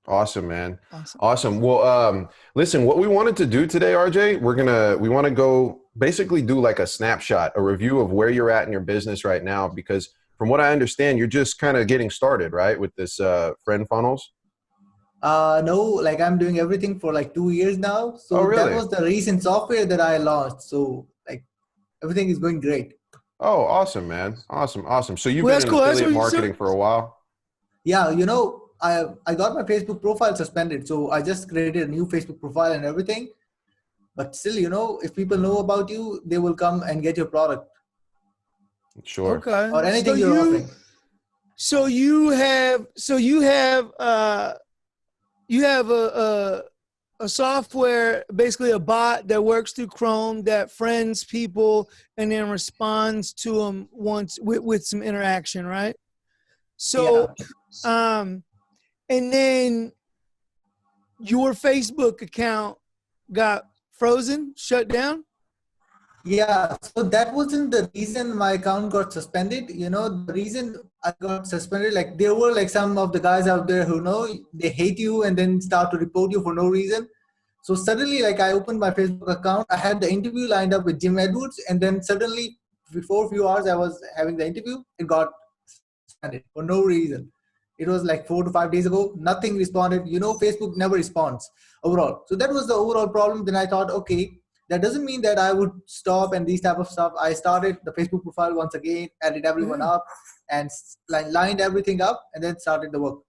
Awesome, man. Awesome. Awesome. Well, listen, what we wanted to do today, RJ, we want to go basically do like a snapshot, a review of where you're at in your business right now, because from what I understand, you're just kind of getting started, right, with this friend funnels. No, like I'm doing everything for like 2 years now. Oh, So that really? was the recent software that I launched. So like everything is going great. Oh, awesome, man. Awesome, awesome. So you've Well, been that's in cool. That's affiliate what you so marketing for a while? yeah, I got my Facebook profile suspended. So I just created a new Facebook profile and everything. But still, if people know about you, they will come and get your product Sure. or Okay. anything you're offering. You have a software, basically a bot that works through Chrome that friends people and then responds to them once with some interaction, right? So, Yeah. um, and then your Facebook account got frozen, shut down. Yeah, so that wasn't the reason my account got suspended. The reason I got suspended, like there were like some of the guys out there who know they hate you and then start to report you for no reason. So suddenly, like I opened my Facebook account, I had the interview lined up with Jim Edwards, and then suddenly, before a few hours I was having the interview, it got suspended for no reason. It was like 4 to 5 days ago. Nothing responded. Facebook never responds overall. So that was the overall problem. Then I thought, okay, that doesn't mean that I would stop and these type of stuff. I started the Facebook profile once again, added everyone Yeah. up, and lined everything up, and then started the work.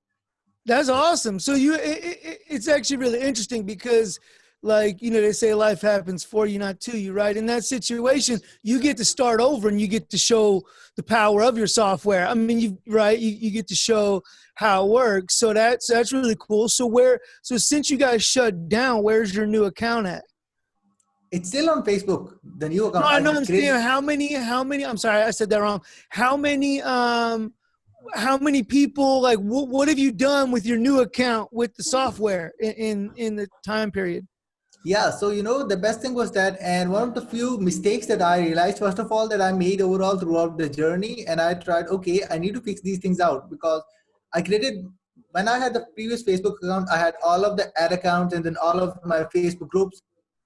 That's awesome. So it's actually really interesting because, like, they say life happens for you, not to you, right? In that situation, you get to start over and you get to show the power of your software. I mean, you get to show how it works. So that's really cool. So since you guys shut down, where's your new account at? It's still on Facebook. The new No, account I I know. I'm created. saying how many, I'm sorry, I said that wrong. How many people, like, what have you done with your new account with the software in the time period? Yeah, so the best thing was that, and one of the few mistakes that I realized, first of all, that I made overall throughout the journey, and I tried, okay, I need to fix these things out because I created, when I had the previous Facebook account, I had all of the ad accounts and then all of my Facebook groups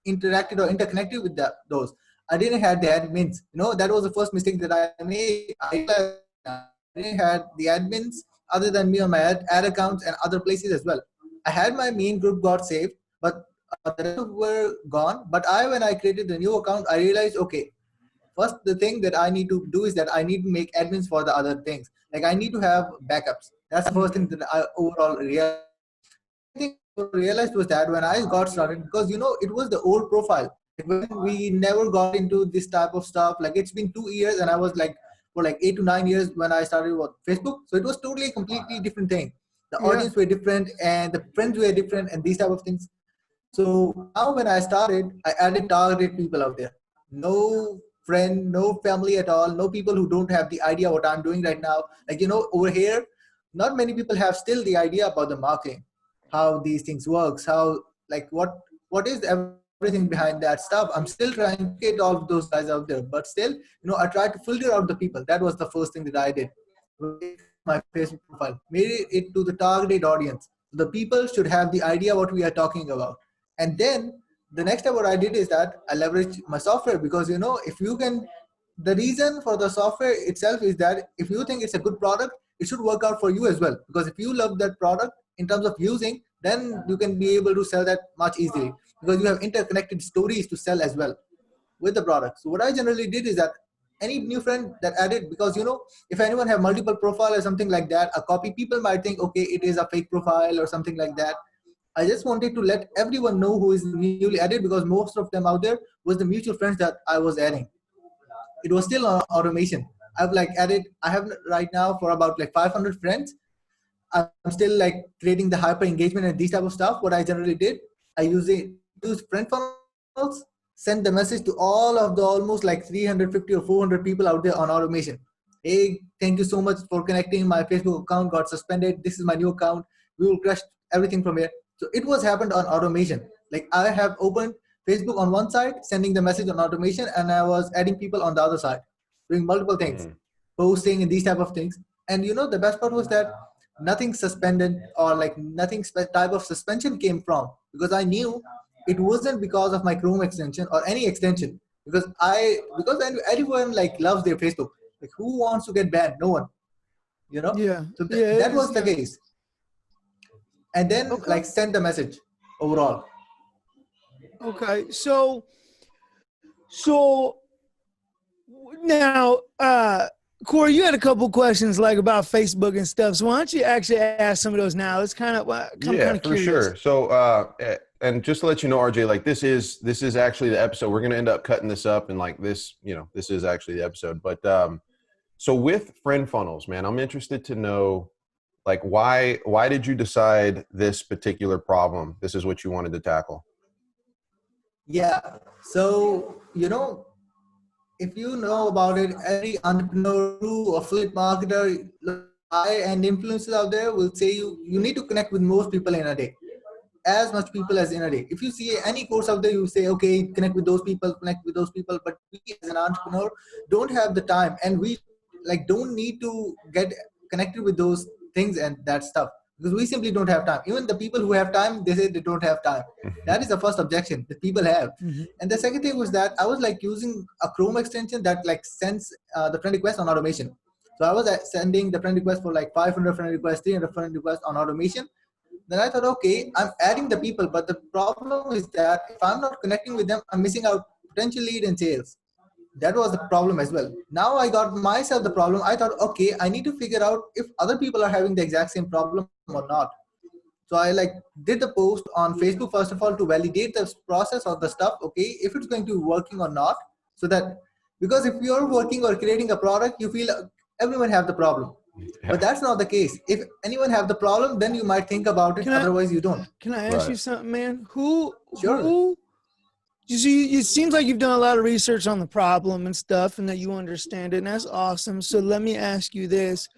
interacted or interconnected with those. I didn't have the admins. That was the first mistake that I made. I realized I didn't have the admins other than me on my ad accounts and other places as well. I had my main group got saved, but the rest were gone. But when I created the new account, I realized, okay, first the thing that I need to do is that I need to make admins for the other things. Like I need to have backups. That's the first thing that I overall realized. I think what I realized was that when I got started, because it was the old profile. Like when we never got into this type of stuff, like it's been 2 years, and I was like for like 8 to 9 years when I started with Facebook. So it was totally completely different thing. The Yeah. audience were different, and the friends were different, and these type of things. So now when I started, I added targeted people out there. No friend, no family at all, no people who don't have the idea what I'm doing right now. Like, over here, not many people have still the idea about the marketing, how these things works, how, like, what is everything behind that stuff. I'm still trying to get all of those guys out there, but still, I tried to filter out the people. That was the first thing that I did. My Facebook profile, made it to the targeted audience. The people should have the idea what we are talking about. And then the next step what I did is that I leveraged my software, because if you can, the reason for the software itself is that if you think it's a good product, it should work out for you as well. Because if you love that product in terms of using, then you can be able to sell that much easily, because you have interconnected stories to sell as well with the product. So what I generally did is that any new friend that added, because if anyone have multiple profile or something like that, a copy, people might think, okay, it is a fake profile or something like that. I just wanted to let everyone know who is newly added, because most of them out there was the mutual friends that I was adding. It was still on automation. I've like added, I have right now for about like 500 friends. I'm still like creating the hyper engagement and these type of stuff. What I generally did, I use friend funnels, send the message to all of the almost like 350 or 400 people out there on automation. Hey, thank you so much for connecting. My Facebook account got suspended. This is my new account. We will crush everything from here. So it was happened on automation. Like I have opened Facebook on one side, sending the message on automation, and I was adding people on the other side, doing multiple things, Mm. posting and these type of things. And the best part was that nothing suspended or like nothing type of suspension came from, because I knew it wasn't because of my Chrome extension or any extension, because everyone like loves their Facebook. Like who wants to get banned? No one, you know. Yeah. So Yeah. that was the case. And then Okay. like send the message overall. Okay. So now, Corey, you had a couple questions like about Facebook and stuff. So why don't you actually ask some of those now? It's kind of, I'm kind Yeah, of for curious. sure. So, and just to let you know, RJ, like this is actually the episode. We're gonna end up cutting this up, and like this, this is actually the episode. But so with friend funnels, man, I'm interested to know, like, why did you decide this particular problem? This is what you wanted to tackle. Yeah. So, if you know about it, every entrepreneur, or flip marketer, and influencers out there will say you need to connect with most people in a day, as much people as in a day. If you see any course out there, you say, okay, connect with those people, connect with those people. But we as an entrepreneur don't have the time, and we like don't need to get connected with those things and that stuff, because we simply don't have time. Even the people who have time, they say they don't have time. That is the first objection that people have. Mm-hmm. And the second thing was that I was like using a Chrome extension that like sends the friend request on automation. So I was sending the friend request for like 500 friend requests, 300 friend requests on automation. Then I thought, okay, I'm adding the people, but the problem is that if I'm not connecting with them, I'm missing out potential lead and sales. That was the problem as well. Now I got myself the problem. I thought, okay, I need to figure out if other people are having the exact same problem or not. So I like did the post on Facebook first of all to validate the process of the stuff. Okay, if it's going to be working or not, so that, because if you're working or creating a product, you feel everyone have the problem. Yeah. But that's not the case. If anyone have the problem, then you might think about it. Otherwise, you don't. Can I ask you something, man? Sure. You see, it seems like you've done a lot of research on the problem and stuff, and that you understand it, and that's awesome. So let me ask you this: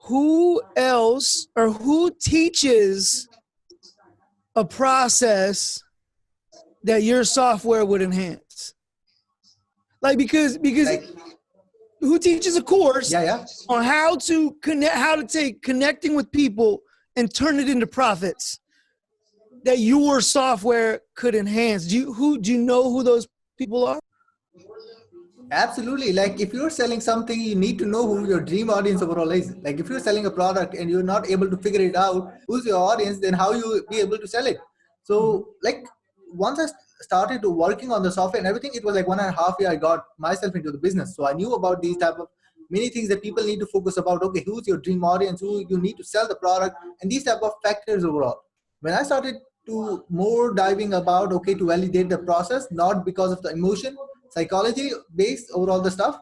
who else or who teaches a process that your software would enhance? Like because like, who teaches a course on how to take connecting with people and turn it into profits that your software could enhance? Do you know who those people are? Absolutely. Like if you're selling something, you need to know who your dream audience overall is. Like if you're selling a product and you're not able to figure it out, who's your audience, then how you be able to sell it? So like once I started working on the software and everything, it was like 1.5 years I got myself into the business. So I knew about these type of many things that people need to focus about. Okay, who's your dream audience, who you need to sell the product, and these type of factors overall. When I started to more diving about, okay, to validate the process, not because of the emotion, psychology based overall the stuff,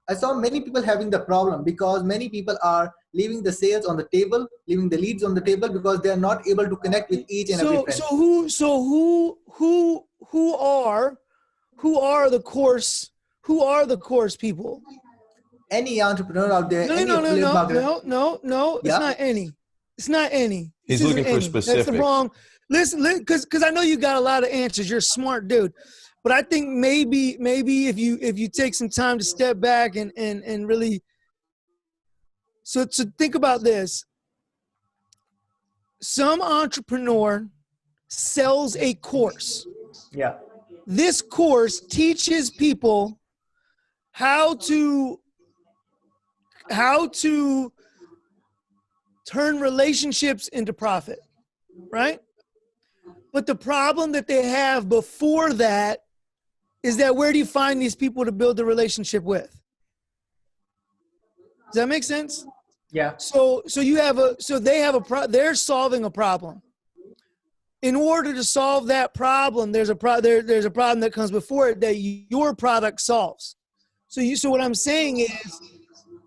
I saw many people having the problem because many people are leaving the sales on the table, leaving the leads on the table because they are not able to connect with each and every friend. Who are the course people? Any entrepreneur out there, No. Yeah. It's not any. He's looking for specifics. That's the wrong. Listen, because I know you got a lot of answers. You're a smart dude, but I think maybe if you take some time to step back and really. So think about this. Some entrepreneur sells a course. Yeah. This course teaches people how to turn relationships into profit, right? But the problem that they have before that is that where do you find these people to build the relationship with? Does that make sense? Yeah. So they're solving a problem. In order to solve that problem, there's a problem that comes before it that your product solves. So what I'm saying is,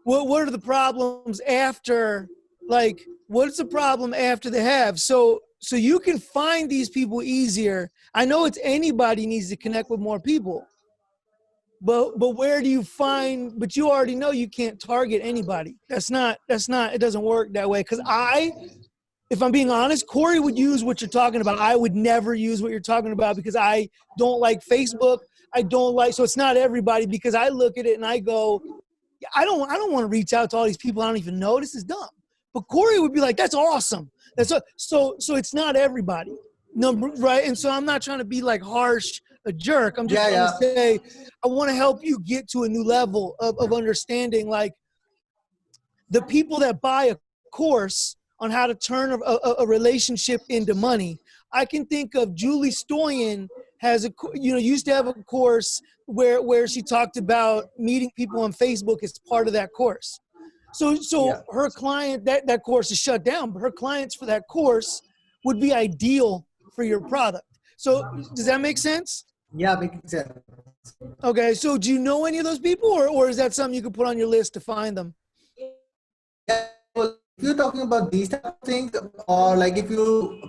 what are the problems after? Like, what's the problem after they have? So you can find these people easier. I know it's anybody needs to connect with more people, but where do you find? But you already know you can't target anybody. That's not. It doesn't work that way. Because if I'm being honest, Corey would use what you're talking about. I would never use what you're talking about because I don't like Facebook. So it's not everybody, because I look at it and I go, I don't want to reach out to all these people I don't even know. This is dumb. But Corey would be like, that's awesome. So it's not everybody. Right. And so I'm not trying to be like harsh, a jerk. I'm just Yeah, trying to yeah. say, I want to help you get to a new level of understanding, like the people that buy a course on how to turn a relationship into money. I can think of Julie Stoyan has used to have a course where she talked about meeting people on Facebook as part of that course. So Yeah. her client, that course is shut down, but her clients for that course would be ideal for your product. So does that make sense? Yeah, makes sense. Okay. So do you know any of those people, or is that something you could put on your list to find them? Yeah, well, if you're talking about these type of things, or like if you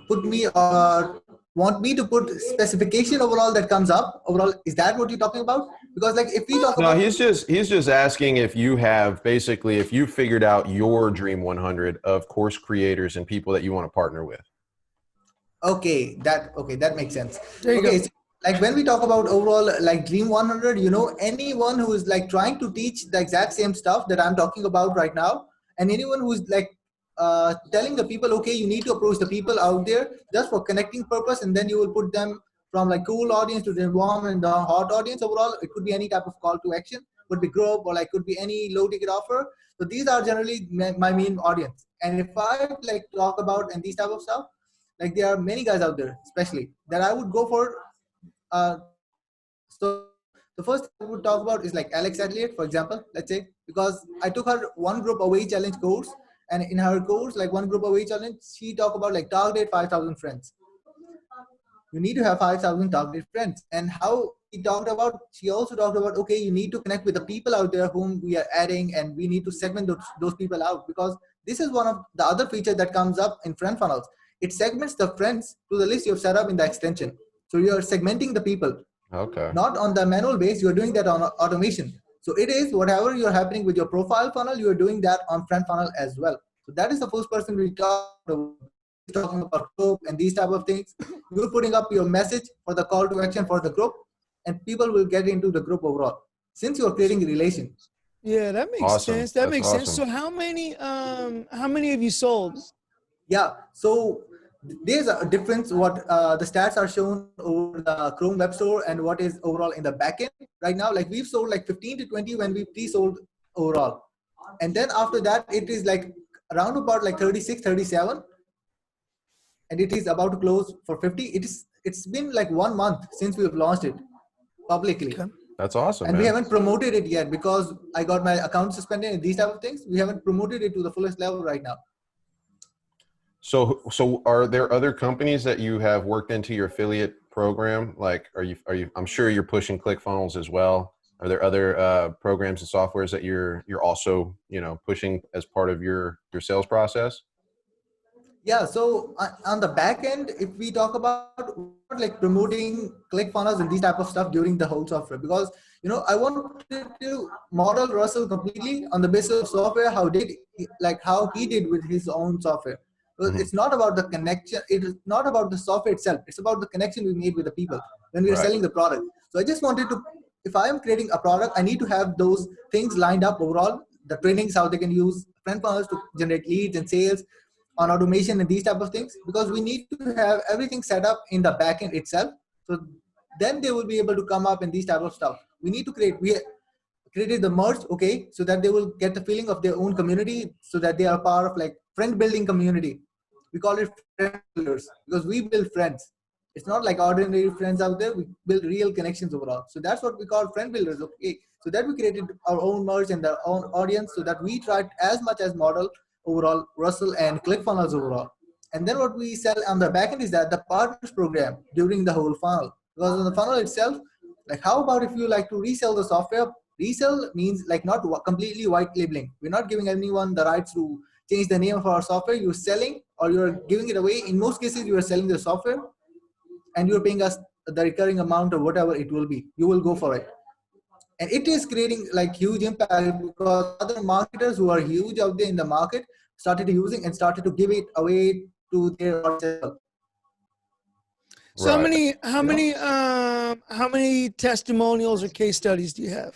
put me or want me to put specification overall that comes up overall, is that what you're talking about? Because like if we talk No, about, he's just asking if you have basically if you figured out your dream 100 of course creators and people that you want to partner with. okay, that makes sense. There you Okay, go. so like when we talk about overall like dream 100, anyone who is like trying to teach the exact same stuff that I'm talking about right now, and anyone who's like telling the people, okay, you need to approach the people out there just for connecting purpose, and then you will put them from like cool audience to the warm and the hot audience. Overall, it could be any type of call to action, could be group, or like could be any low ticket offer. So these are generally my main audience. And if I like talk about and these type of stuff, like there are many guys out there especially that I would go for. So the first I would talk about is like Alex Athlete, for example, let's say, because I took her one group away challenge course, and in her course, like one group away challenge, she talked about like target 5,000 friends. You need to have 5,000 target friends. And how she also talked about, okay, you need to connect with the people out there whom we are adding, and we need to segment those people out, because this is one of the other features that comes up in friend funnels. It segments the friends to the list you've set up in the extension. So you're segmenting the people, Okay. not on the manual base, you're doing that on automation. So it is whatever you're happening with your profile funnel, you're doing that on friend funnel as well. So that is the first person we talking about group and these type of things. You're putting up your message for the call to action for the group, and people will get into the group overall since you're creating a relation. Yeah, that makes Awesome. sense. That That's makes sense. awesome. So how many have you sold? Yeah, so there's a difference what the stats are shown over the Chrome Web Store and what is overall in the backend right now. Like we've sold like 15 to 20 when we pre-sold overall, and then after that it is like around about like 36, 37, and it is about to close for 50. It's been like 1 month since we've launched it publicly, Okay. That's awesome, and we man. haven't promoted it yet because I got my account suspended and these type of things. We haven't promoted it to the fullest level right now. So are there other companies that you have worked into your affiliate program? Like, I'm sure you're pushing ClickFunnels as well. Are there other programs and softwares that you're also, pushing as part of your sales process? Yeah, so on the back end, if we talk about like promoting ClickFunnels and these type of stuff during the whole software, because I wanted to model Russell completely on the basis of software, how he did with his own software. Because Hmm. it's not about the connection, it is not about the software itself, it's about the connection we made with the people when we are Right. selling the product. So I just wanted to, if I am creating a product, I need to have those things lined up overall, the trainings, how they can use friend funnels to generate leads and sales, on automation and these type of things, because we need to have everything set up in the backend itself. So then they will be able to come up and these type of stuff. We created the merge, okay, so that they will get the feeling of their own community, so that they are part of like friend building community. We call it friend builders because we build friends. It's not like ordinary friends out there. We build real connections overall. So that's what we call friend builders. Okay. So that we created our own merge and our own audience, so that we tried as much as model overall Russell and ClickFunnels overall. And then what we sell on the backend is that the partners program during the whole funnel. Because on the funnel itself, like how about if you like to resell the software? Resell means like not completely white labeling. We're not giving anyone the rights to change the name of our software. You're selling or you're giving it away. In most cases, you are selling the software and you're paying us the recurring amount or whatever it will be. You will go for it. And it is creating like huge impact because other marketers who are huge out there in the market started using and started to give it away to their audience. So how Right. many how You know? many how many testimonials or case studies do you have?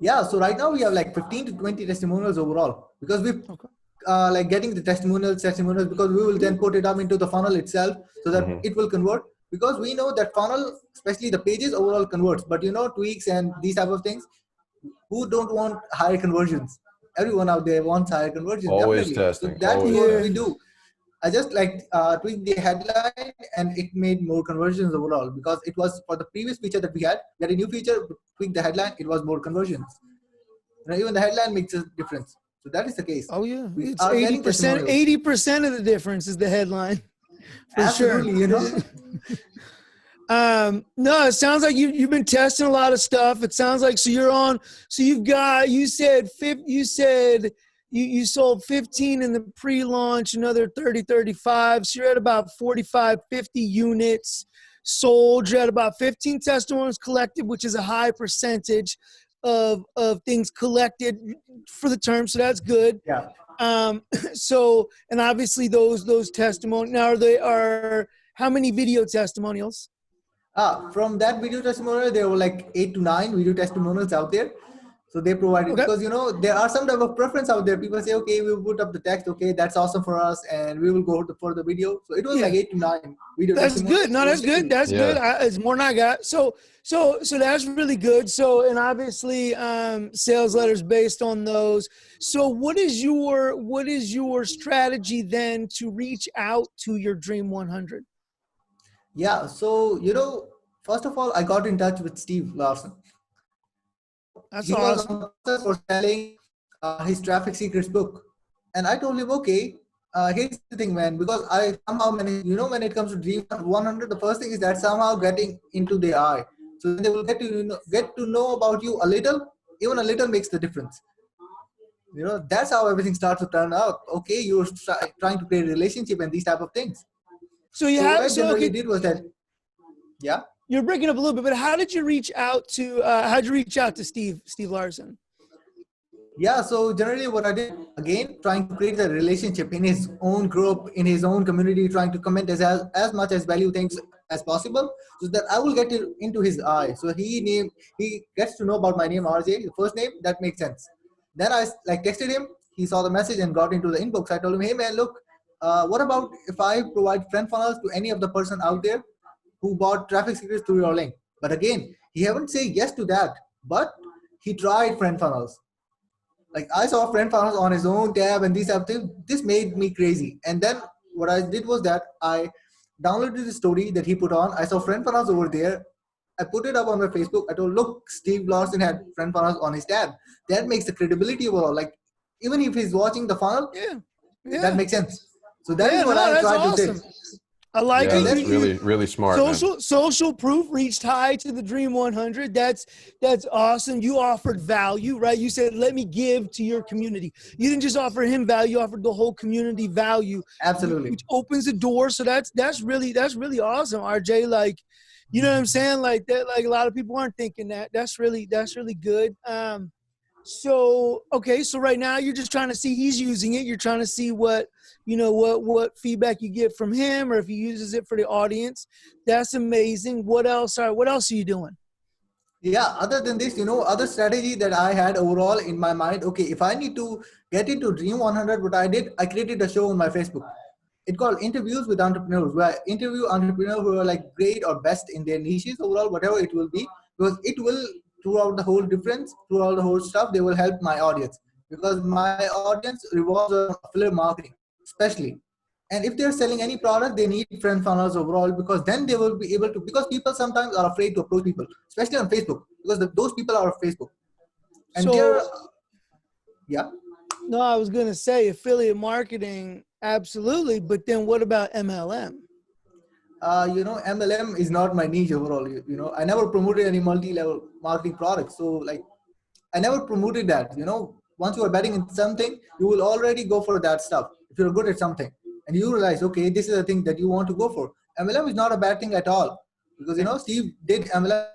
Yeah, so right now we have like 15 to 20 testimonials overall because we've Okay. like getting the testimonials, because we will then put it up into the funnel itself so that it will convert. Because we know that funnel, especially the pages overall converts, but tweaks and these type of things, who don't want higher conversions? Everyone out there wants higher conversions, Always definitely. So testing. that's Always what Yeah. we testing. do. I just like tweaked the headline and it made more conversions overall, because it was for the previous feature that we had. We had a new feature, tweak the headline, it was more conversions. Even the headline makes a difference. So that is the case. Oh yeah, We it's are getting 80%. testimonials. 80% of the difference is the headline, for sure. Absolutely, No, it sounds like you've been testing a lot of stuff. It sounds like, so you're on, so you said you sold 15 in the pre-launch, another 30, 35. So you're at about 45, 50 units sold. You're at about 15 testimonials collected, which is a high percentage of things collected for the term. So that's good. Yeah. So, and obviously those testimonials, now are how many video testimonials? From that video testimonial, there were like 8 to 9 video testimonials out there. So they provided, Okay. because there are some type of preference out there. People say, okay, we'll put up the text, okay, that's awesome for us, and we will go for the video. So it was like 8 to 9 video That's testimonials. good. No, that's good. That's good. It's more than I got. So that's really good. So, and obviously, sales letters based on those. So what is your strategy then to reach out to your Dream 100? Yeah. So, first of all, I got in touch with Steve Larson. That's He was awesome. on process for selling his Traffic Secrets book. And I told him, okay, here's the thing, man, because I somehow manage, when it comes to Dream 100, the first thing is that somehow getting into their eye. So they will get to know about you a little, even a little makes the difference. That's how everything starts to turn out. Okay, you're trying to create a relationship and these type of things. So you So what have, I so generally okay, did was that, yeah. you're breaking up a little bit, but how did you reach out to Steve Larson? Yeah, so generally what I did, again, trying to create a relationship in his own group, in his own community, trying to comment as much as value things as possible, so that I will get into his eye. So he gets to know about my name, RJ, the first name, that makes sense. Then I like texted him, he saw the message and got into the inbox. I told him, hey man, look, what about if I provide friend funnels to any of the person out there who bought Traffic Secrets through your link? But again, he haven't said yes to that, but he tried friend funnels. Like I saw friend funnels on his own tab and these type of things. This made me crazy. And then what I did was that I downloaded the story that he put on. I saw friend funnels over there. I put it up on my Facebook. I told, look, Steve Larson had friend funnels on his tab. That makes the credibility overall. Like even if he's watching the funnel, that makes sense. So that is what I that's tried awesome. to do. I like Yeah, it. that's really, really smart, man. Social proof reached high to the Dream 100. That's awesome. You offered value, right? You said, let me give to your community. You didn't just offer him value, you offered the whole community value. Absolutely. Which opens the door. So that's really awesome, RJ. Like, you know what I'm saying? Like that, like a lot of people aren't thinking that. That's really good. So, okay. So right now you're just trying to see, he's using it. You're trying to see what feedback you get from him, or if he uses it for the audience. That's amazing. What else are you doing? Yeah, other than this, other strategy that I had overall in my mind, okay, if I need to get into Dream 100, what I did, I created a show on my Facebook. It's called Interviews with Entrepreneurs, where I interview entrepreneurs who are like great or best in their niches overall, whatever it will be, because it will, throughout the whole stuff, they will help my audience, because my audience revolves around affiliate marketing, especially. And if they're selling any product, they need friend funnels overall, because then they will be able to, because people sometimes are afraid to approach people, especially on Facebook, because those people are on Facebook. And yeah. No, I was going to say affiliate marketing, absolutely. But then what about MLM? MLM is not my niche overall. I never promoted any multi-level marketing products. So like, I never promoted that. Once you are betting in something, you will already go for that stuff. If you're good at something and you realize, okay, this is the thing that you want to go for. MLM is not a bad thing at all, because Steve did MLM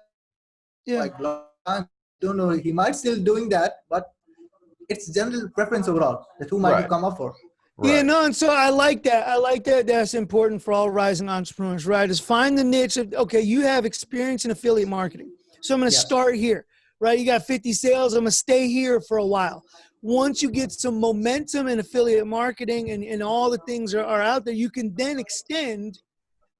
like long time. Don't know, he might still doing that, but it's general preference overall that who might you come up for. Right. Yeah, no, and so I like that. That's important for all rising entrepreneurs, right? Is find the niche of, okay, you have experience in affiliate marketing. So I'm going to start here, right? You got 50 sales. I'm going to stay here for a while. once you get some momentum in affiliate marketing and all the things are out there, you can then extend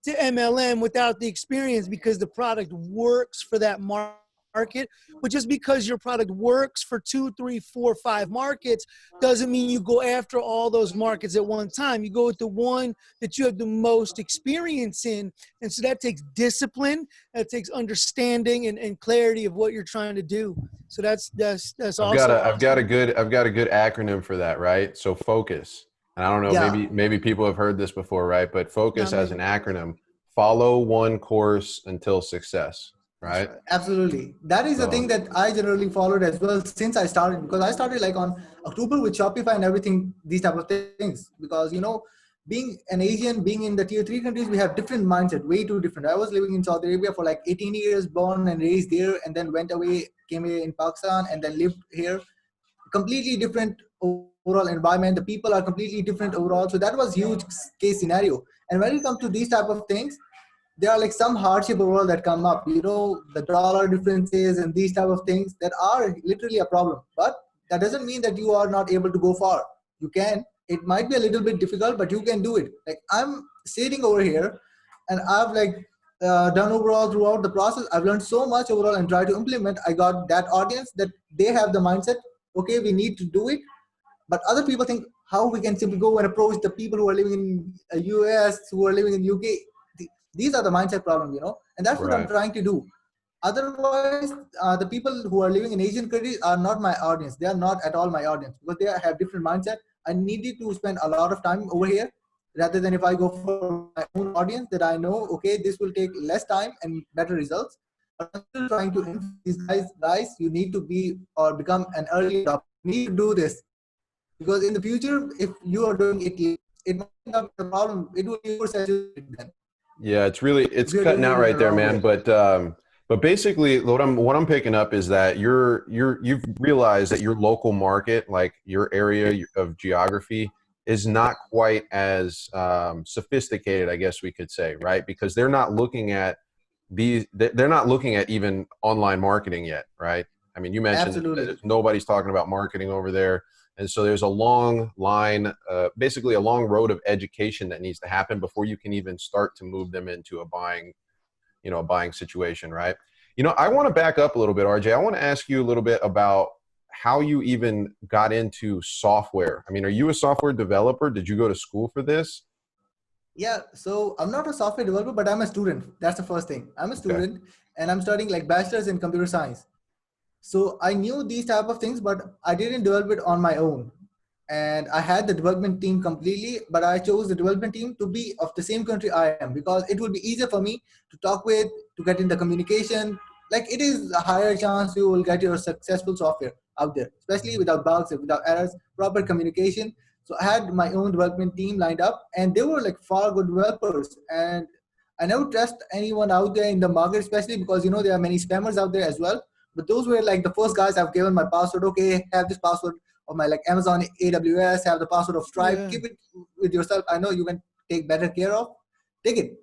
to MLM without the experience because the product works for that market. But just because your product works for 2, 3, 4, 5 markets doesn't mean you go after all those markets at one time. You go with the one that you have the most experience in. And so that takes discipline, that takes understanding and clarity of what you're trying to do. So that's also I've got a good acronym for that, right? So focus. And I don't know, Yeah. maybe people have heard this before, right? But focus Not as me. an acronym, follow one course until success, That's right? right. Absolutely. That is the thing So that I generally followed as well since I started, because I started like on October with Shopify and everything, these type of things. Because, being an Asian, being in the tier 3 countries, we have different mindset, way too different. I was living in Saudi Arabia for like 18 years, born and raised there, and then went away, came here in Pakistan, and then lived here. Completely different overall environment. The people are completely different overall. So that was huge case scenario. And when it comes to these type of things, there are like some hardship overall that come up, the dollar differences and these type of things that are literally a problem. But that doesn't mean that you are not able to go far. You can. It might be a little bit difficult, but you can do it. Like I'm sitting over here and I've like done overall throughout the process. I've learned so much overall and try to implement. I got that audience that they have the mindset, okay, we need to do it. But other people think how we can simply go and approach the people who are living in US, who are living in UK. These are the mindset problem, and that's what I'm right. trying to do. Otherwise, the people who are living in Asian countries are not my audience. They are not at all my audience because they have different mindset. I needed to spend a lot of time over here rather than if I go for my own audience that I know, okay, this will take less time and better results. But I'm still trying to influence these guys, you need to be or become an early adopter. You need to do this because in the future, if you are doing it, it might not be a problem. It will be oversaturated then Yeah, it's if you're doing cutting out it in right the there, wrong man. way. But basically, what I'm picking up is that you've realized that your local market, like your area of geography, is not quite as sophisticated, I guess we could say, right? Because they're not looking at they're not looking at even online marketing yet, right? I mean, you mentioned that Absolutely. nobody's talking about marketing over there. And so there's a long line, basically a long road of education that needs to happen before you can even start to move them into a buying situation, right? I want to back up a little bit, RJ. I want to ask you a little bit about how you even got into software. I mean, are you a software developer? Did you go to school for this? Yeah, so I'm not a software developer, but I'm a student. That's the first thing. I'm a Okay. student and I'm studying like bachelor's in computer science. So I knew these type of things, but I didn't develop it on my own. And I had the development team completely, but I chose the development team to be of the same country I am because it will be easier for me to talk with, to get in the communication. Like it is a higher chance you will get your successful software out there, especially without bugs, without errors, proper communication. So I had my own development team lined up and they were like far good developers. And I never trust anyone out there in the market, especially because there are many spammers out there as well. But those were like the first guys I've given my password. Okay, have this password of my like Amazon AWS, have the password of Stripe. Yeah. Keep it with yourself. I know you can take better care of. Take it.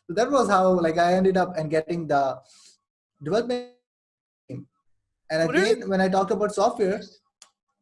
So that was how like I ended up and getting the development team. And Well, there's again, when I talked about software,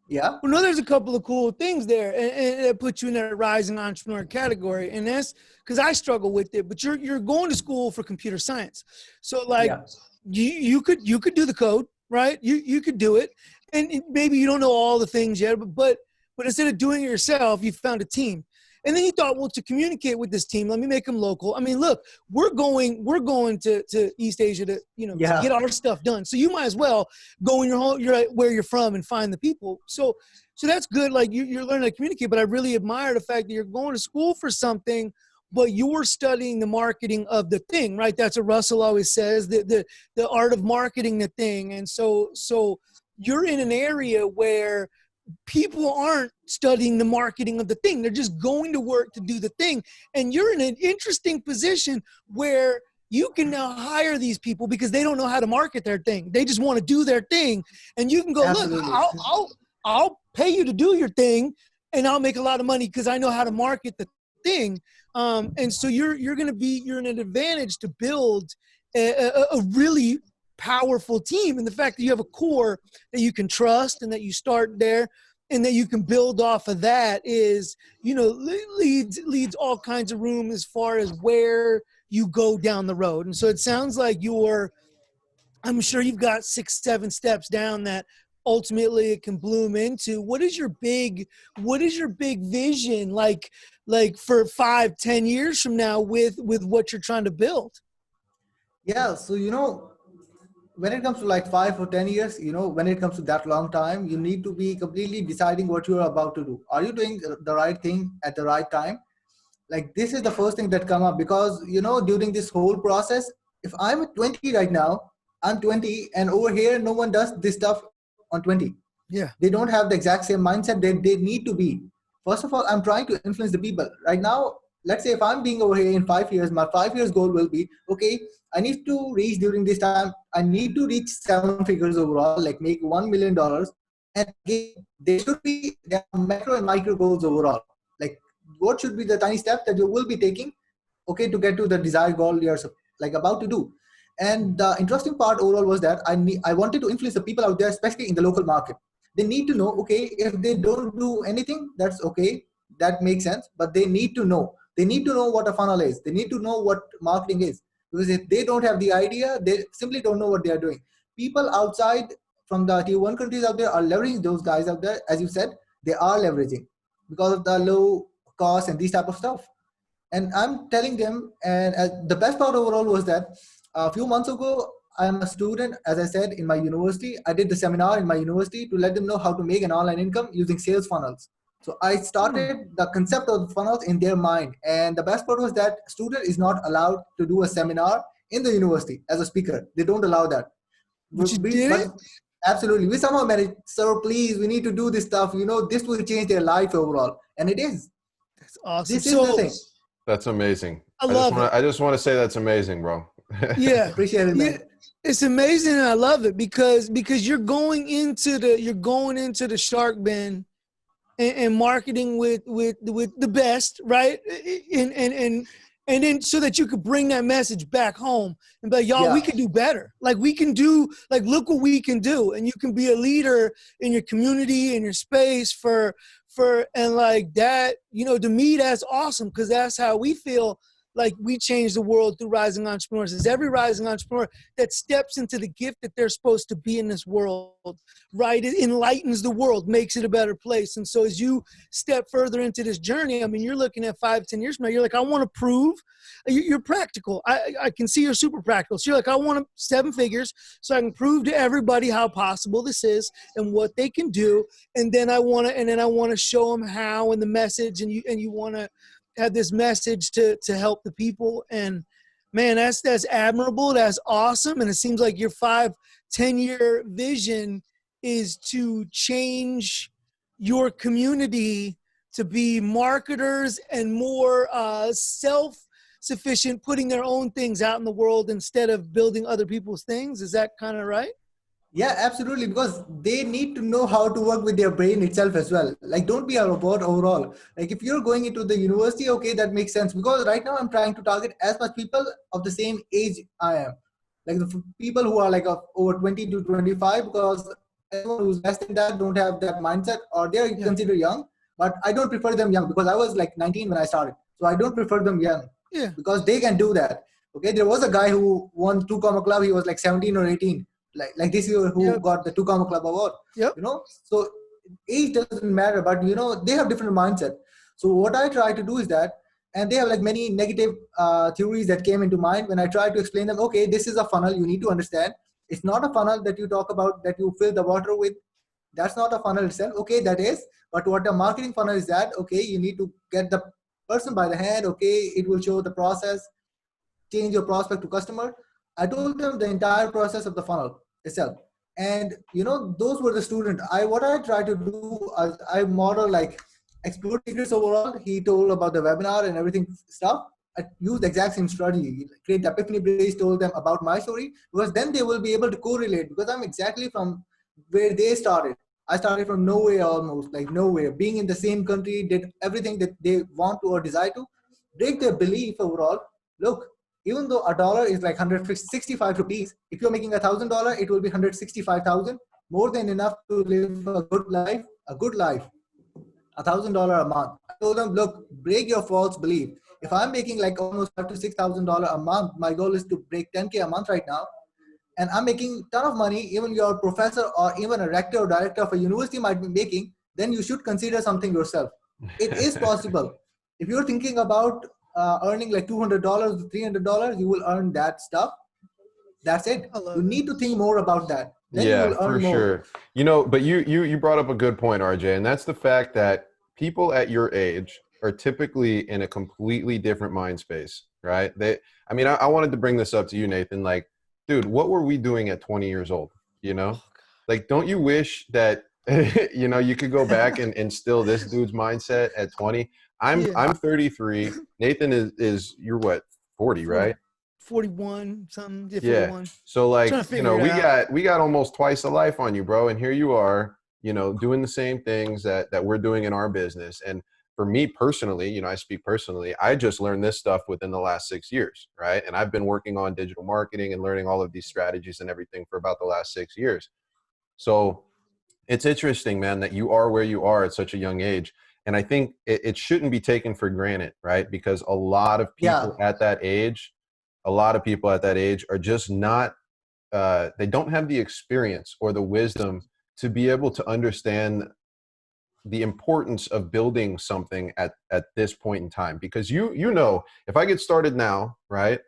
yeah, Well, no, there's a couple of cool things there, and it puts you in that rising entrepreneur category. And that's because I struggle with it. But you're going to school for computer science, so like yeah, you could do the code, right? You could do it, and maybe you don't know all the things yet, but instead of doing it yourself, you found a team. And then you thought, well, to communicate with this team, let me make them local. I mean, look, we're going to East Asia to yeah, get our stuff done. So you might as well go in where you're from and find the people. So that's good. Like you're learning to communicate, but I really admire the fact that you're going to school for something, but you're studying the marketing of the thing, right? That's what Russell always says, the art of marketing the thing. And so you're in an area where people aren't studying the marketing of the thing. They're just going to work to do the thing. And you're in an interesting position where you can now hire these people because they don't know how to market their thing. They just want to do their thing. And you can go, look, absolutely. I'll pay you to do your thing and I'll make a lot of money because I know how to market the thing. And so you're in an advantage to build a really powerful team. And the fact that you have a core that you can trust and that you start there. and that you can build off of that is, leads all kinds of room as far as where you go down the road. And so it sounds like I'm sure you've got 6, 7 steps down that ultimately it can bloom into. What is your big vision like for 5, 10 years from now with what you're trying to build? Yeah, so when it comes to like 5 or 10 years, when it comes to that long time, you need to be completely deciding what you are about to do. Are you doing the right thing at the right time? Like this is the first thing that come up, because during this whole process, if I'm 20 right now, I'm 20, and over here no one does this stuff on 20. Yeah. They don't have the exact same mindset that they need to be. First of all, I'm trying to influence the people right now. Let's say if I'm being over here in 5 years, my 5 years goal will be, okay, I need to reach during this time, I need to reach 7 figures overall, like make $1 million. And again, there are macro and micro goals overall. Like what should be the tiny steps that you will be taking, okay, to get to the desired goal you're like about to do. And the interesting part overall was that I wanted to influence the people out there, especially in the local market. They need to know, okay, if they don't do anything, that's okay, that makes sense, but they need to know. They need to know what a funnel is. They need to know what marketing is. Because if they don't have the idea, they simply don't know what they are doing. People outside from the tier 1 countries out there are leveraging those guys out there. As you said, they are leveraging because of the low cost and these type of stuff. And I'm telling them, and the best part overall was that a few months ago, I'm a student, as I said, in my university. I did the seminar in my university to let them know how to make an online income using sales funnels. So I started the concept of the funnels in their mind. And the best part was that student is not allowed to do a seminar in the university as a speaker. They don't allow that. But you did But it? absolutely, we somehow managed. Sir, please, we need to do this stuff. This will change their life overall. And it is. That's awesome. This is the thing. That's amazing. I love it. I just want to say that's amazing, bro. Yeah. Appreciate it, man. Yeah. It's amazing, and I love it because you're going into the shark bin and marketing with the best, right? And then so that you could bring that message back home and be like, y'all, we can do better. Like we can do, like, look what we can do. And you can be a leader in your community, in your space and like that, to me, that's awesome. Cause that's how we feel like we change the world through rising entrepreneurs. Is every rising entrepreneur that steps into the gift that they're supposed to be in this world, right? It enlightens the world, makes it a better place. And so as you step further into this journey, I mean, you're looking at 5, 10 years from now, you're like, I want to prove. You're practical. I can see you're super practical. So you're like, I want 7 figures so I can prove to everybody how possible this is and what they can do. And then I want to show them how, and the message, and you want to have this message to help the people. And man, that's admirable. That's awesome. And it seems like your 5-10 year vision is to change your community to be marketers and more self-sufficient, putting their own things out in the world instead of building other people's things. Is that kind of right? Yeah, absolutely. Because they need to know how to work with their brain itself as well. Like, don't be a robot overall. Like, if you're going into the university, okay, that makes sense. Because right now I'm trying to target as much people of the same age I am. Like the people who are like over 20 to 25, because anyone who's less than that don't have that mindset, or they're considered young. But I don't prefer them young because I was like 19 when I started. So I don't prefer them young because they can do that. Okay, there was a guy who won 2 Comma Club. He was like 17 or 18. Like this year who got the 2 Comma Club award. So age doesn't matter, but they have different mindset. So what I try to do is that, and they have like many negative theories that came into mind when I try to explain them. Okay, this is a funnel. You need to understand. It's not a funnel that you talk about that you fill the water with. That's not a funnel itself. Okay, that is. But what a marketing funnel is that, okay, you need to get the person by the hand. Okay, it will show the process, change your prospect to customer. I told them the entire process of the funnel itself. And those were the students. What I try to do, I model like explore secrets overall. He told about the webinar and everything stuff. I used the exact same strategy. Create the epiphany bridge, told them about my story, because then they will be able to correlate, because I'm exactly from where they started. I started from nowhere, almost like nowhere, being in the same country, did everything that they want to or desire to, break their belief overall. Look, even though a dollar is like 165 rupees, if you're making $1,000, it will be 165,000, more than enough to live a good life a good life, $1,000 a month. I told them, look, break your false belief. If I'm making like almost five to $6,000 a month, my goal is to break 10K a month right now, and I'm making a ton of money, even your professor or even a rector or director of a university might be making, then you should consider something yourself. It is possible. If you're thinking about earning like $200 to $300, you will earn that stuff. That's it. I You love it. need to think more about that. Then you Yeah, will for earn more. sure. You know, but you brought up a good point, RJ, and that's the fact that people at your age are typically in a completely different mind space, right? I mean, I wanted to bring this up to you, Nathan. Like, dude, what were we doing at 20 years old? You know, like, don't you wish that you know you could go back and instill this dude's mindset at 20? Yeah. I'm 33. Nathan is you're what, 40, 40, right? 41, something. Yeah, Yeah. 41. So like, Trying to you figure know, it out. we got almost twice a life on you, bro. And here you are, you know, doing the same things that we're doing in our business. And for me personally, you know, I speak personally, I just learned this stuff within the last 6 years, right? And I've been working on digital marketing and learning all of these strategies and everything for about the last 6 years. So it's interesting, man, that you are where you are at such a young age. And I think it shouldn't be taken for granted, right? Because a lot of Yeah. people at that age, a lot of people at that age are just not, they don't have the experience or the wisdom to be able to understand the importance of building something at this point in time. Because you know, if I get started now, right?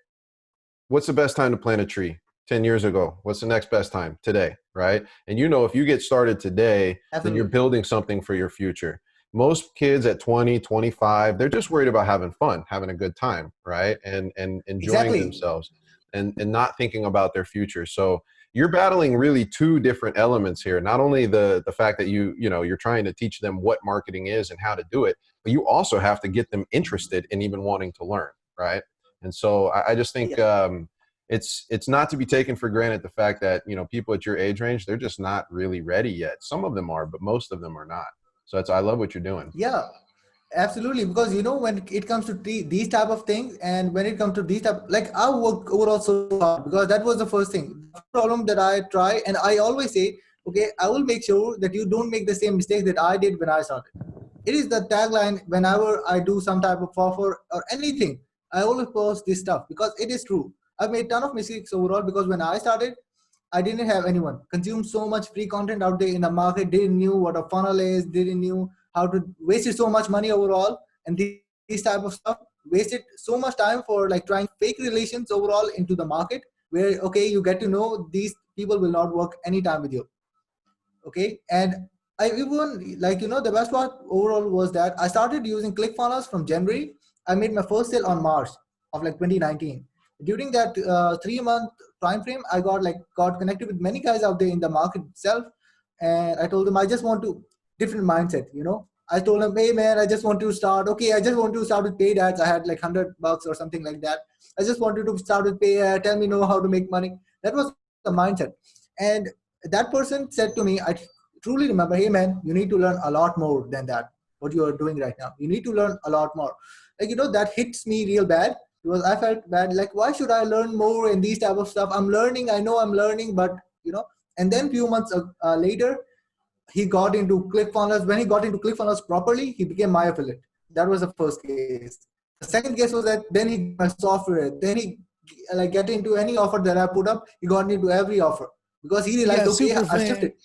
What's the best time to plant a tree? 10 years ago. What's the next best time? Today, right? And you know, if you get started today, then you're Absolutely. building something for your future. Most kids at 20, 25, they're just worried about having fun, having a good time, right? And enjoying Exactly. themselves and not thinking about their future. So you're battling really two different elements here. Not only the fact that you know, you're trying to teach them what marketing is and how to do it, but you also have to get them interested in even wanting to learn, right? And so I just think Yeah. it's not to be taken for granted the fact that, you know, people at your age range, they're just not really ready yet. Some of them are, but most of them are not. So I love what you're doing. Yeah. Absolutely, because you know when it comes to these type of things, and when it comes to these type, like I work overall so hard because that was the first thing. The problem that I try, and I always say, okay, I will make sure that you don't make the same mistakes that I did when I started. It is the tagline whenever I do some type of offer or anything. I always post this stuff because it is true. I've made ton of mistakes overall because when I started, I didn't have anyone. Consumed so much free content out there in the market, didn't knew what a funnel is, didn't knew how to wasted so much money overall, and these type of stuff. Wasted so much time for like trying fake relations overall into the market where okay, you get to know these people will not work anytime with you. Okay, and I even like the best part overall was that I started using ClickFunnels from January. I made my first sale on March of like 2019. During that 3 month time frame, I got connected with many guys out there in the market itself, and I told them I just want to different mindset. I told them, hey man, I just want to start. Okay, I just want to start with paid ads. I had like $100 or something like that. I just wanted to start with pay ad. Tell me know how to make money. That was the mindset, and that person said to me, I truly remember, hey man, you need to learn a lot more than that, what you are doing right now. You need to learn a lot more. Like, that hits me real bad because I felt bad. Like, why should I learn more in these type of stuff? I'm learning, I know I'm learning, but and then few months later, he got into ClickFunnels. When he got into ClickFunnels properly, he became my affiliate. That was the first case. The second case was that then he got my software. Then he like get into any offer that I put up. He got into every offer because he You realized, got okay, super I shifted. fan.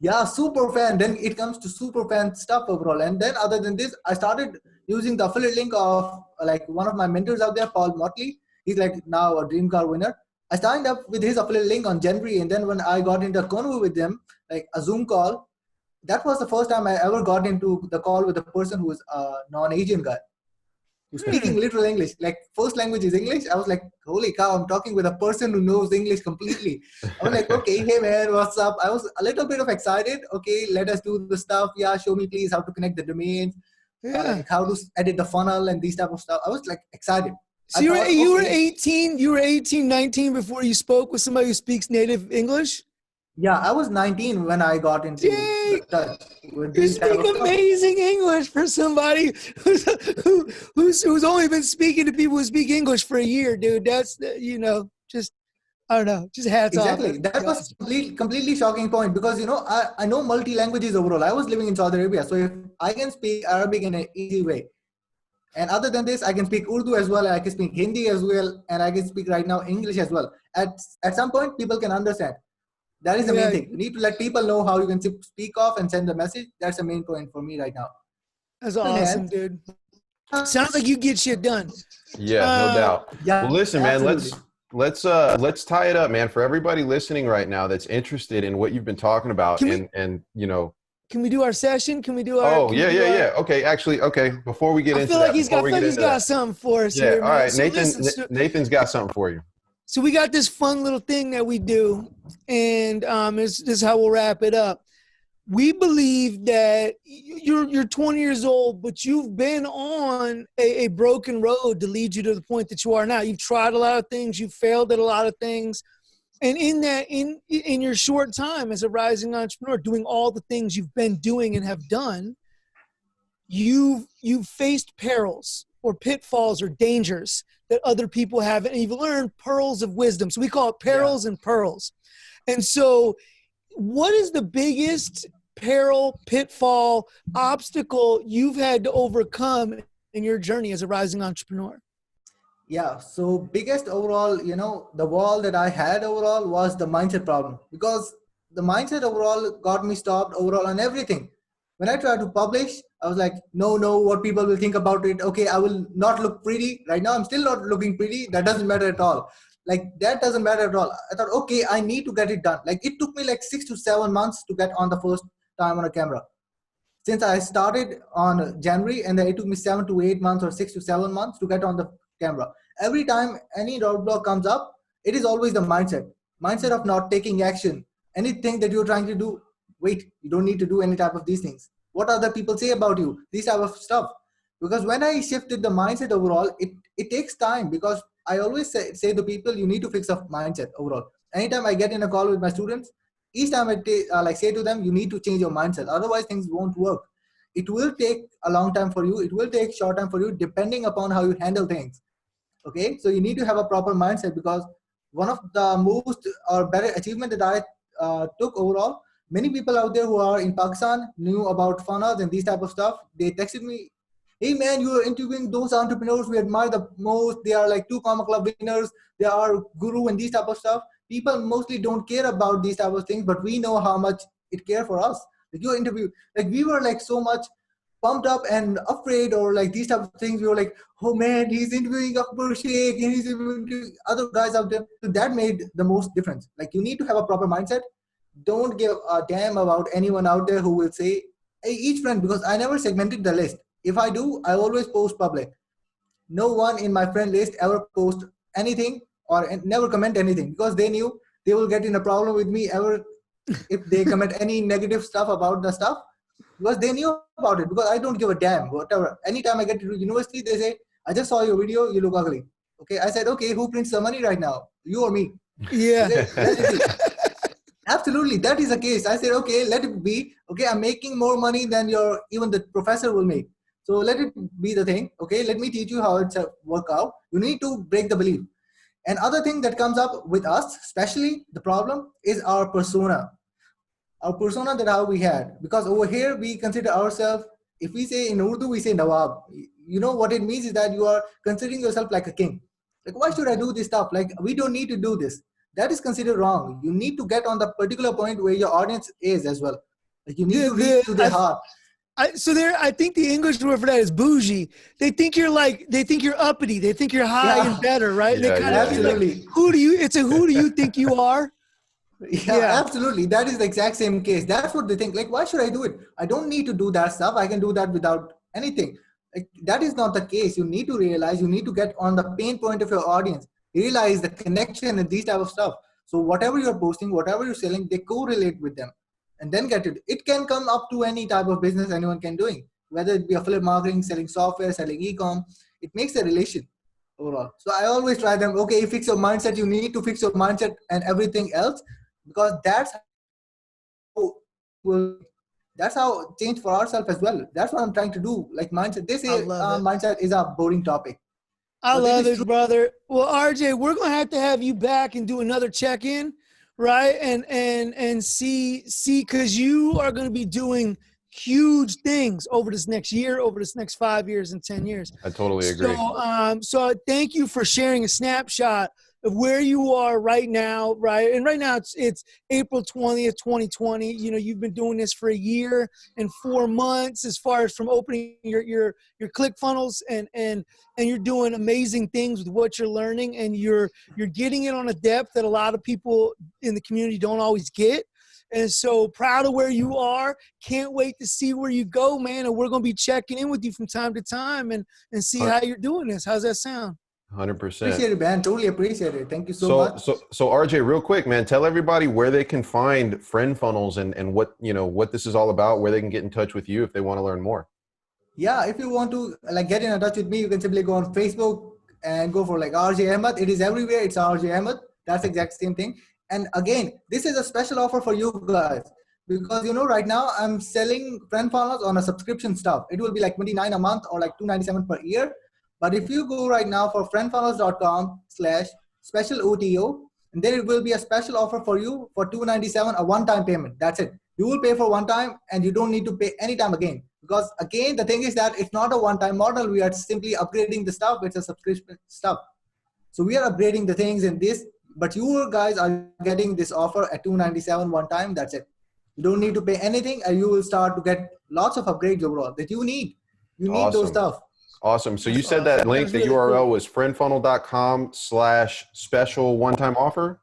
Yeah, super fan. Then it comes to super fan stuff overall. And then other than this, I started using the affiliate link of like one of my mentors out there, Paul Motley. He's like now a dream car winner. I signed up with his affiliate link on January, and then when I got into a convo with him, like a Zoom call, that was the first time I ever got into the call with a person who was a non-Asian guy who's speaking Hmm. literal English. Like first language is English. I was like, holy cow, I'm talking with a person who knows English completely. I was like, okay, hey man, what's up? I was a little bit of excited. Okay, let us do the stuff. Yeah, show me please how to connect the domains, Yeah. like how to edit the funnel and these type of stuff. I was like excited. So I you were thought, you were okay, 18, you were 18, 19 before you spoke with somebody who speaks native English? yeah, I was 19 when I got into Dang, the touch with you these type speak of stuff. amazing English for somebody who's only been speaking to people who speak English for a year, dude. That's just I don't know. Just hats off. Exactly. That was completely shocking point because, I know multi languages overall. I was living in Saudi Arabia. So if I can speak Arabic in an easy way, and other than this, I can speak Urdu as well. I can speak Hindi as well. And I can speak right now English as well. At some point, people can understand. That is the main Yeah, thing. You need to let people know how you can speak off and send the message. That's the main point for me right now. that's awesome, dude. Sounds like you get shit done. Yeah, no doubt. Yeah, Well, listen, man, absolutely. let's tie it up, man, for everybody listening right now that's interested in what you've been talking about. And Can we do our session? Can we do our? oh, yeah. Okay, actually, okay. Before we get I into feel like that, he's got something for us yeah, here, all man. right, So Nathan. listen, Nathan's got something for you. so we got this fun little thing that we do, and this is how we'll wrap it up. We believe that you're 20 years old, but you've been on a broken road to lead you to the point that you are now. You've tried a lot of things, you've failed at a lot of things, and in your short time as a rising entrepreneur, doing all the things you've been doing and have done, you've faced perils or pitfalls or dangers that other people haven't, and you've learned pearls of wisdom. So we call it perils and pearls. And so, what is the biggest peril, pitfall, obstacle you've had to overcome in your journey as a rising entrepreneur? Yeah. So biggest overall, the wall that I had overall was the mindset problem because the mindset overall got me stopped overall on everything. When I tried to publish, I was like, no, what people will think about it. Okay, I will not look pretty. Right now, I'm still not looking pretty. That doesn't matter at all. Like, that doesn't matter at all. I thought, okay, I need to get it done. Like, it took me like 6 to 7 months to get on the first time on a camera. Since I started on January, and then it took me 7 to 8 months or 6 to 7 months to get on the camera. Every time any roadblock comes up, it is always the mindset of not taking action. Anything that you're trying to do, wait, you don't need to do any type of these things. What other people say about you, these type of stuff. Because when I shifted the mindset overall, it takes time because I always say to people, you need to fix a mindset overall. Anytime I get in a call with my students, each time I say to them, you need to change your mindset. Otherwise, things won't work. It will take a long time for you. It will take short time for you, depending upon how you handle things. Okay, so you need to have a proper mindset because one of the most or better achievement that I took overall, many people out there who are in Pakistan knew about funnels and these type of stuff. They texted me, hey man, you are interviewing those entrepreneurs we admire the most. They are like 2 Comma Club winners. They are guru and these type of stuff. People mostly don't care about these type of things, but we know how much it care for us. Like your interview, like we were like so much pumped up and afraid or like these type of things. We were like, oh man, he's interviewing Akbar Sheikh and he's interviewing other guys out there. So that made the most difference. Like you need to have a proper mindset. Don't give a damn about anyone out there who will say, hey, each friend, because I never segmented the list. If I do, I always post public. No one in my friend list ever post anything or never comment anything because they knew they will get in a problem with me ever if they comment any negative stuff about the stuff because they knew about it because I don't give a damn whatever. Anytime I get to university, they say, I just saw your video, you look ugly. Okay, I said, okay, who prints the money right now? You or me? Yeah. Okay, let it be. Absolutely, that is the case. I said, okay, let it be. Okay, I'm making more money than even the professor will make. So let it be the thing. Okay, let me teach you how it's work out. You need to break the belief. And other thing that comes up with us, especially the problem, is our persona. Our persona that how we had. Because over here we consider ourselves, if we say in Urdu, we say Nawab. You know what it means is that you are considering yourself like a king. Like, why should I do this stuff? Like, we don't need to do this. That is considered wrong. You need to get on the particular point where your audience is as well. Like, you need to reach to their heart. I think the English word for that is bougie. They think you're uppity. They think you're high and better, right? Yeah, they kind of absolutely. Like, who do you think you are? Yeah, absolutely. That is the exact same case. That's what they think. Like, why should I do it? I don't need to do that stuff. I can do that without anything. Like, that is not the case. You need to realize, you need to get on the pain point of your audience. Realize the connection and these type of stuff. So whatever you're posting, whatever you're selling, they correlate with them. And then get it. It can come up to any type of business anyone can doing. Whether it be affiliate marketing, selling software, selling e-com. It makes a relation overall. So I always try them, okay, fix your mindset. You need to fix your mindset and everything else. Because that's how change for ourselves as well. That's what I'm trying to do. Like mindset, they say mindset is a boring topic. I But it love is it, true. brother. Well, RJ, we're gonna have you back and do another check-in, right? And see, because you are gonna be doing huge things over this next year, over this next 5 years and 10 years. I totally So, agree. so thank you for sharing a snapshot of where you are right now, right? And right now it's April 20th, 2020. You know, you've been doing this for a year and 4 months as far as from opening your ClickFunnels and you're doing amazing things with what you're learning and you're getting it on a depth that a lot of people in the community don't always get. And so proud of where you are. Can't wait to see where you go, man. And we're going to be checking in with you from time to time and see how you're doing this. How's that sound? 100%. Appreciate it, man. Totally appreciate it. Thank you so So, much. RJ, real quick, man, tell everybody where they can find friend funnels and what, what this is all about, where they can get in touch with you if they want to learn more. Yeah, if you want to like get in touch with me, you can simply go on Facebook and go for like RJ Ahmed. It is everywhere. It's RJ Ahmed. That's exact same thing. And again, this is a special offer for you guys because right now I'm selling friend funnels on a subscription stuff. It will be like 29 a month or like 297 per year. But if you go right now for friendfunnels.com/special OTO, and then it will be a special offer for you for 297, a one-time payment. That's it. You will pay for one time and you don't need to pay any time again. Because again, the thing is that it's not a one-time model. We are simply upgrading the stuff. It's a subscription stuff. So we are upgrading the things in this, but you guys are getting this offer at 297 one time. That's it. You don't need to pay anything and you will start to get lots of upgrades overall that you need. You need those Awesome. stuff. Awesome. So you That's said awesome. that link, That's the really URL cool. was friendfunnel.com/special one-time offer.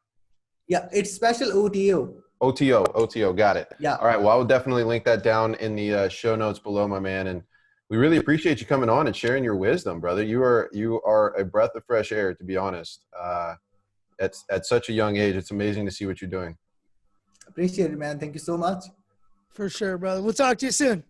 Yeah, it's special OTO. OTO. Got it. Yeah. All right. Well, I will definitely link that down in the show notes below, my man. And we really appreciate you coming on and sharing your wisdom, brother. You are a breath of fresh air, to be honest. At such a young age, it's amazing to see what you're doing. Appreciate it, man. Thank you so much. For sure, brother. We'll talk to you soon.